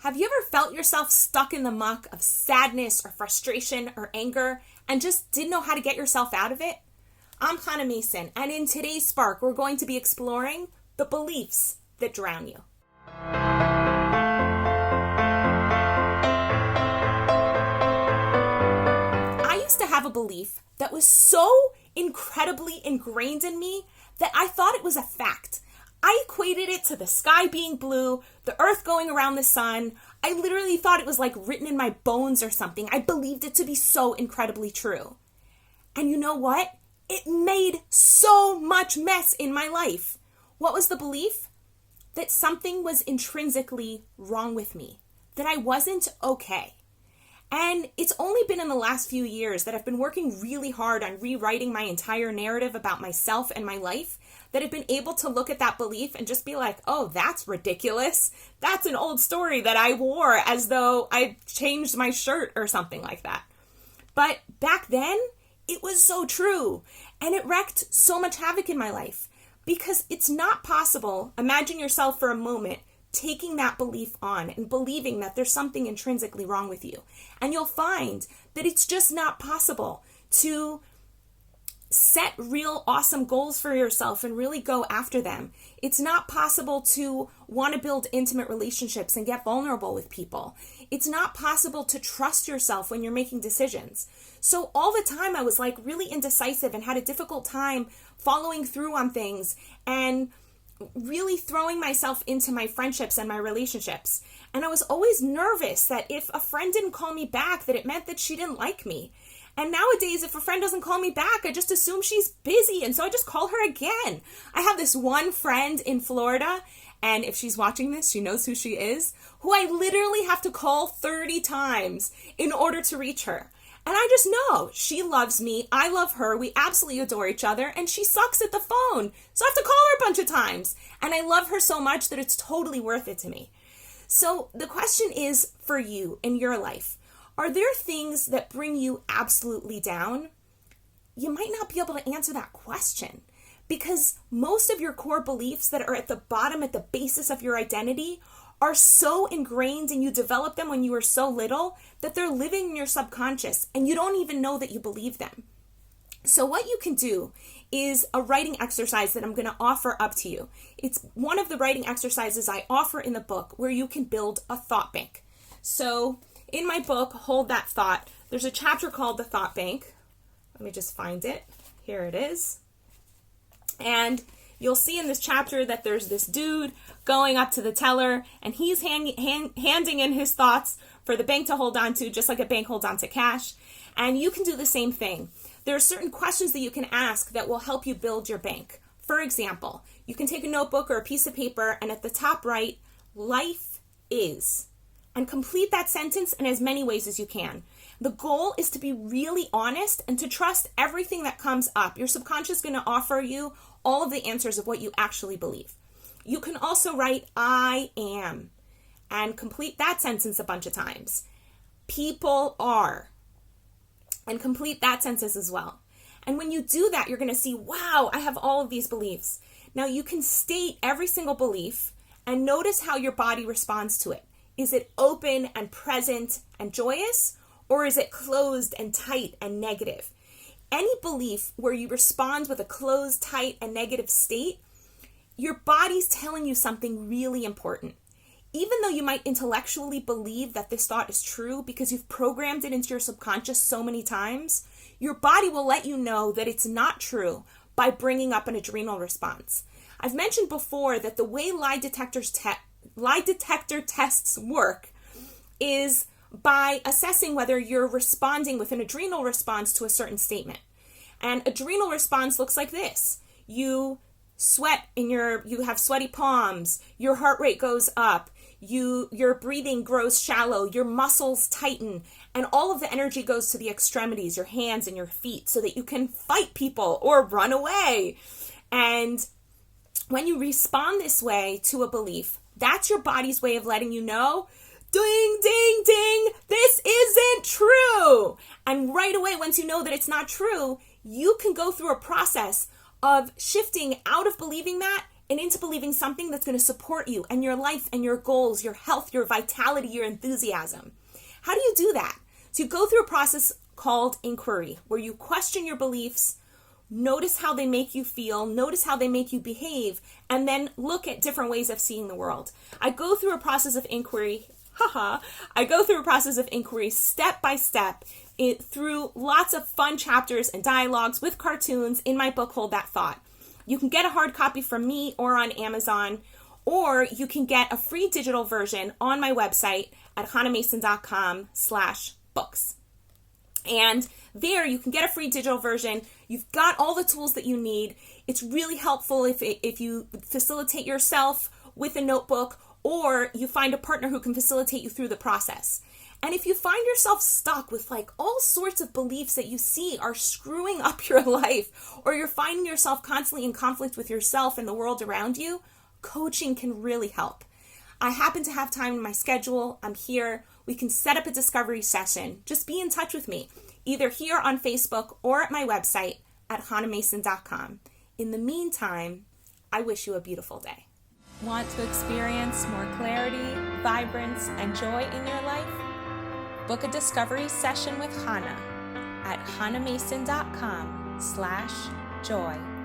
Have you ever felt yourself stuck in the muck of sadness or frustration or anger and just didn't know how to get yourself out of it? I'm Hannah Mason, and in today's Spark, we're going to be exploring the beliefs that drown you. I used to have a belief that was so incredibly ingrained in me that I thought it was a fact. I equated it to the sky being blue, the earth going around the sun. I literally thought it was like written in my bones or something. I believed it to be so incredibly true. And you know what? It made so much mess in my life. What was the belief? That something was intrinsically wrong with me, that I wasn't okay. And it's only been in the last few years that I've been working really hard on rewriting my entire narrative about myself and my life that I've been able to look at that belief and just be like, oh, that's ridiculous. That's an old story that I wore as though I changed my shirt or something like that. But back then, it was so true. And it wreaked so much havoc in my life because it's not possible. Imagine yourself for a moment taking that belief on and believing that there's something intrinsically wrong with you. And you'll find that it's just not possible to set real awesome goals for yourself and really go after them. It's not possible to want to build intimate relationships and get vulnerable with people. It's not possible to trust yourself when you're making decisions. So all the time I was like really indecisive and had a difficult time following through on things and really throwing myself into my friendships and my relationships. And I was always nervous that if a friend didn't call me back, that it meant that she didn't like me. And nowadays, if a friend doesn't call me back, I just assume she's busy. And so I just call her again. I have this one friend in Florida, and if she's watching this, she knows who she is, who I literally have to call 30 times in order to reach her. And I just know she loves me. I love her. We absolutely adore each other. And she sucks at the phone. So I have to call her a bunch of times. And I love her so much that it's totally worth it to me. So the question is for you in your life. Are there things that bring you absolutely down? You might not be able to answer that question because most of your core beliefs that are at the bottom, at the basis of your identity, are so ingrained and you developed them when you were so little that they're living in your subconscious and you don't even know that you believe them. So what you can do is a writing exercise that I'm going to offer up to you. It's one of the writing exercises I offer in the book where you can build a thought bank. So in my book, Hold That Thought, there's a chapter called The Thought Bank. Let me just find it. Here it is. And you'll see in this chapter that there's this dude going up to the teller, and he's handing in his thoughts for the bank to hold on to, just like a bank holds on to cash. And you can do the same thing. There are certain questions that you can ask that will help you build your bank. For example, you can take a notebook or a piece of paper, and at the top write, life is, and complete that sentence in as many ways as you can. The goal is to be really honest and to trust everything that comes up. Your subconscious is going to offer you all of the answers of what you actually believe. You can also write, I am, and complete that sentence a bunch of times. People are, and complete that sentence as well. And when you do that, you're going to see, wow, I have all of these beliefs. Now you can state every single belief and notice how your body responds to it. Is it open and present and joyous, or is it closed and tight and negative? Any belief where you respond with a closed, tight, and negative state, your body's telling you something really important. Even though you might intellectually believe that this thought is true because you've programmed it into your subconscious so many times, your body will let you know that it's not true by bringing up an adrenal response. I've mentioned before that the way lie detector tests work is by assessing whether you're responding with an adrenal response to a certain statement. And adrenal response looks like this. You sweat you have sweaty palms, your heart rate goes up, your breathing grows shallow, your muscles tighten, and all of the energy goes to the extremities, your hands and your feet, so that you can fight people or run away. And when you respond this way to a belief, that's your body's way of letting you know, ding, ding, ding, this isn't true. And right away, once you know that it's not true, you can go through a process of shifting out of believing that and into believing something that's going to support you and your life and your goals, your health, your vitality, your enthusiasm. How do you do that? So you go through a process called inquiry, where you question your beliefs, notice how they make you feel, notice how they make you behave, and then look at different ways of seeing the world. I go through a process of inquiry, step by step through lots of fun chapters and dialogues with cartoons in my book, Hold That Thought. You can get a hard copy from me or on Amazon, or you can get a free digital version on my website at hannahmason.com/books. And there you can get a free digital version. You've got all the tools that you need. It's really helpful if you facilitate yourself with a notebook, or you find a partner who can facilitate you through the process. And if you find yourself stuck with like all sorts of beliefs that you see are screwing up your life, or you're finding yourself constantly in conflict with yourself and the world around you, coaching can really help. I happen to have time in my schedule. I'm here. We can set up a discovery session. Just be in touch with me, either here on Facebook or at my website at hannahmason.com. In the meantime, I wish you a beautiful day. Want to experience more clarity, vibrance, and joy in your life? Book a discovery session with Hannah at hannahmason.com/joy.